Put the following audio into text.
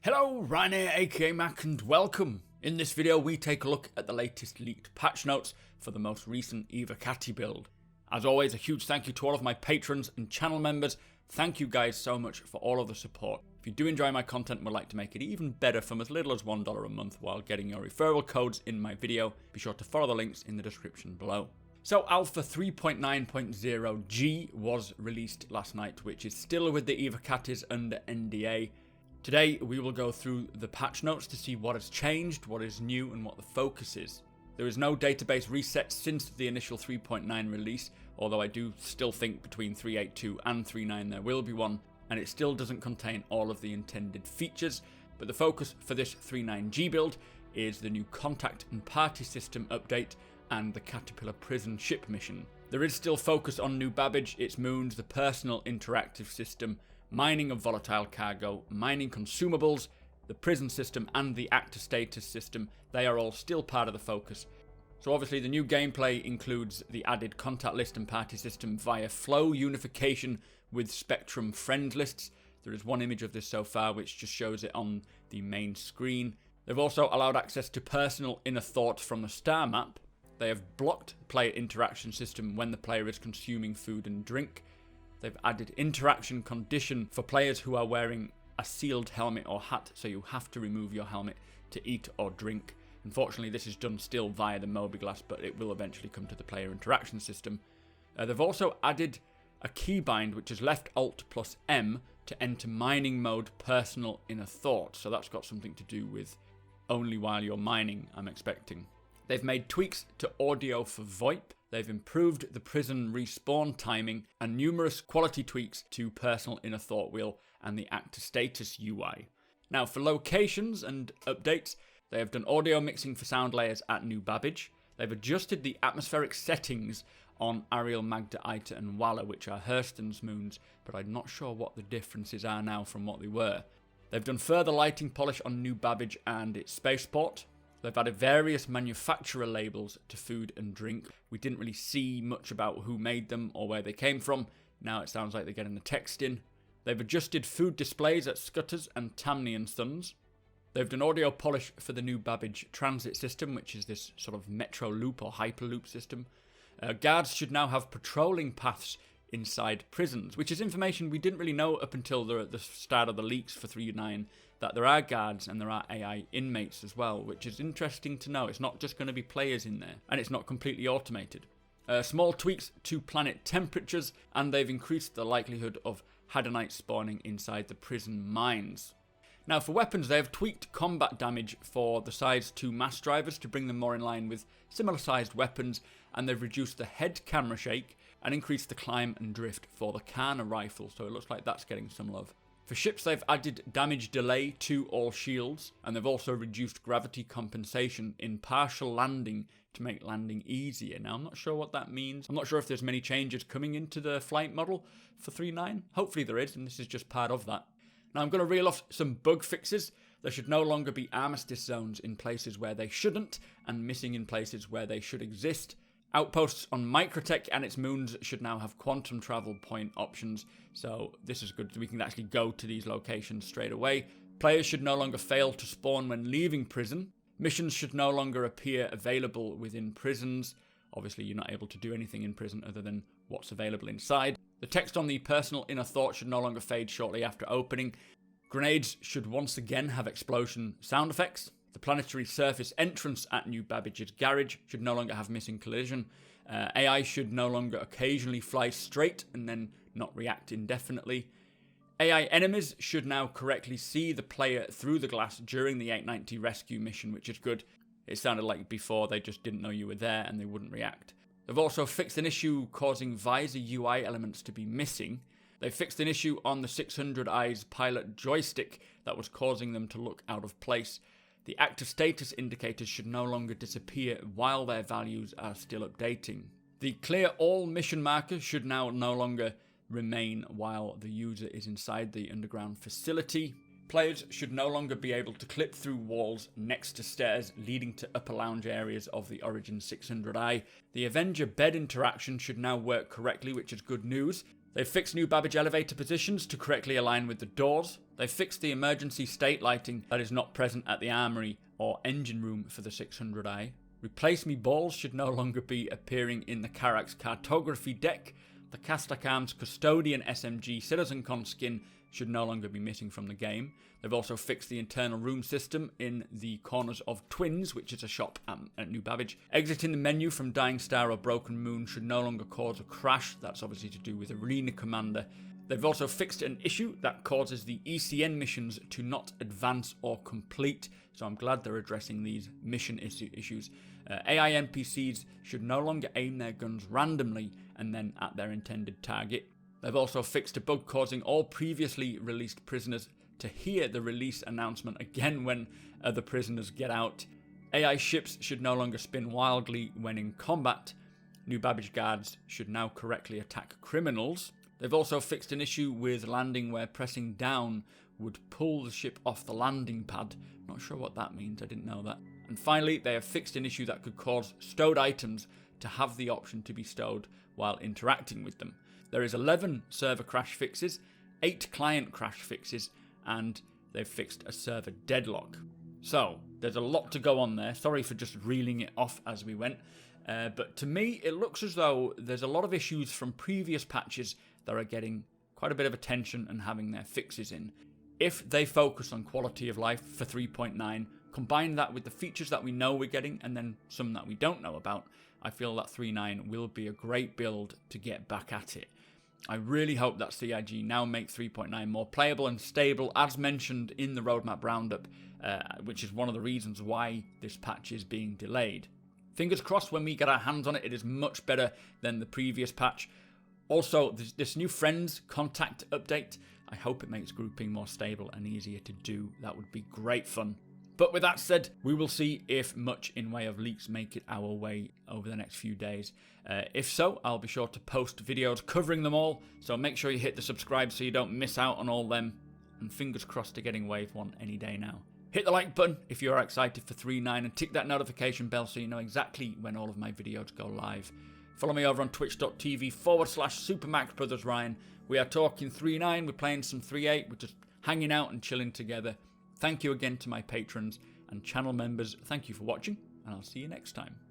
Hello, Ryan here, aka Mac, and welcome. In this video we take a look at the latest leaked patch notes for the most recent Evocati build. As always, a huge thank you to all of my patrons and channel members. Thank you guys so much for all of the support. If you do enjoy my content and would like to make it even better from as little as $1 a month while getting your referral codes in my video, be sure to follow the links in the description below. So Alpha 3.9.0G was released last night, which is still with the Evocatis under NDA. Today we will go through the patch notes to see what has changed, what is new, and what the focus is. There is no database reset since the initial 3.9 release, although I do still think between 3.8.2 and 3.9 there will be one, and it still doesn't contain all of the intended features, but the focus for this 3.9G build is the new contact and party system update and the Caterpillar prison ship mission. There is still focus on New Babbage, its moons, the personal interactive system, mining of volatile cargo, mining consumables, the prison system and the actor status system. They are all still part of the focus. So obviously the new gameplay includes the added contact list and party system via flow unification with Spectrum friend lists. There is one image of this so far which just shows it on the main screen. They've also allowed access to personal inner thoughts from the star map. They have blocked player interaction system when the player is consuming food and drink. They've added interaction condition for players who are wearing a sealed helmet or hat, so you have to remove your helmet to eat or drink. Unfortunately, this is done still via the mobiGlas, but it will eventually come to the player interaction system. They've also added a keybind, which is left Alt plus M to enter mining mode personal inner thought. So that's got something to do with only while you're mining, I'm expecting. They've made tweaks to audio for VoIP. They've improved the prison respawn timing and numerous quality tweaks to personal inner thought wheel and the actor status UI. Now for locations and updates, they have done audio mixing for sound layers at New Babbage. They've adjusted the atmospheric settings on Ariel, Magda, Ita and Walla, which are Hurston's moons, but I'm not sure what the differences are now from what they were. They've done further lighting polish on New Babbage and its spaceport. They've added various manufacturer labels to food and drink. We didn't really see much about who made them or where they came from. Now it sounds like they're getting the text in. They've adjusted food displays at Scutters and Tamney and Sons. They've done audio polish for the New Babbage transit system, which is this sort of metro loop or hyperloop system. Guards should now have patrolling paths inside prisons, which is information we didn't really know up until the start of the leaks for 3.9, that there are guards and there are AI inmates as well, which is interesting to know. It's not just going to be players in there, and it's not completely automated. Small tweaks to planet temperatures, and they've increased the likelihood of Hadonites spawning inside the prison mines. Now for weapons, they have tweaked combat damage for the size 2 mass drivers to bring them more in line with similar sized weapons, and they've reduced the head camera shake and increased the climb and drift for the Kana rifle, so it looks like that's getting some love. For ships, they've added damage delay to all shields, and they've also reduced gravity compensation in partial landing to make landing easier. Now, I'm not sure what that means. I'm not sure if there's many changes coming into the flight model for 3.9. Hopefully there is, and this is just part of that. Now, I'm going to reel off some bug fixes. There should no longer be armistice zones in places where they shouldn't, and missing in places where they should exist. Outposts on Microtech and its moons should now have quantum travel point options, so this is good. We can actually go to these locations straight away. Players should no longer fail to spawn when leaving prison. Missions should no longer appear available within prisons. Obviously, you're not able to do anything in prison other than what's available inside. The text on the personal inner thought should no longer fade shortly after opening. Grenades should once again have explosion sound effects. The planetary surface entrance at New Babbage's garage should no longer have missing collision. AI should no longer occasionally fly straight and then not react indefinitely. AI enemies should now correctly see the player through the glass during the 890 rescue mission, which is good. It sounded like before they just didn't know you were there and they wouldn't react. They've also fixed an issue causing visor UI elements to be missing. They fixed an issue on the 600 Eyes pilot joystick that was causing them to look out of place. The active status indicators should no longer disappear while their values are still updating. The clear all mission marker should now no longer remain while the user is inside the underground facility. Players should no longer be able to clip through walls next to stairs leading to upper lounge areas of the Origin 600i. The Avenger bed interaction should now work correctly, which is good news. They've fixed new Babbage elevator positions to correctly align with the doors. They've fixed the emergency state lighting that is not present at the armory or engine room for the 600i. Replace Me balls should no longer be appearing in the Karak's cartography deck. The Castacarm's Custodian SMG Citizen Con skin should no longer be missing from the game. They've also fixed the internal room system in the corners of Twins, which is a shop at New Babbage. Exiting the menu from Dying Star or Broken Moon should no longer cause a crash. That's obviously to do with Arena Commander. They've also fixed an issue that causes the ECN missions to not advance or complete, so I'm glad they're addressing these mission issues. AI NPCs should no longer aim their guns randomly and then at their intended target. They've also fixed a bug causing all previously released prisoners to hear the release announcement again when other prisoners get out. AI ships should no longer spin wildly when in combat. New Babbage guards should now correctly attack criminals. They've also fixed an issue with landing where pressing down would pull the ship off the landing pad. Not sure what that means, I didn't know that. And finally, they have fixed an issue that could cause stowed items to have the option to be stowed while interacting with them. There is 11 server crash fixes, 8 client crash fixes, and they've fixed a server deadlock. So, there's a lot to go on there. Sorry for just reeling it off as we went. But to me, it looks as though there's a lot of issues from previous patches that are getting quite a bit of attention and having their fixes in. If they focus on quality of life for 3.9, combine that with the features that we know we're getting and then some that we don't know about, I feel that 3.9 will be a great build to get back at it. I really hope that CIG now make 3.9 more playable and stable, as mentioned in the roadmap roundup, which is one of the reasons why this patch is being delayed. Fingers crossed when we get our hands on it, it is much better than the previous patch. Also, this new Friends contact update, I hope it makes grouping more stable and easier to do. That would be great fun. But with that said, we will see if much in way of leaks make it our way over the next few days. If so, I'll be sure to post videos covering them all, so make sure you hit the subscribe so you don't miss out on all them. And fingers crossed to getting Wave 1 any day now. Hit the like button if you are excited for 3.9 and tick that notification bell so you know exactly when all of my videos go live. Follow me over on twitch.tv/supermacbrothers. We are talking 3.9, we're playing some 3.8, we're just hanging out and chilling together. Thank you again to my patrons and channel members. Thank you for watching, and I'll see you next time.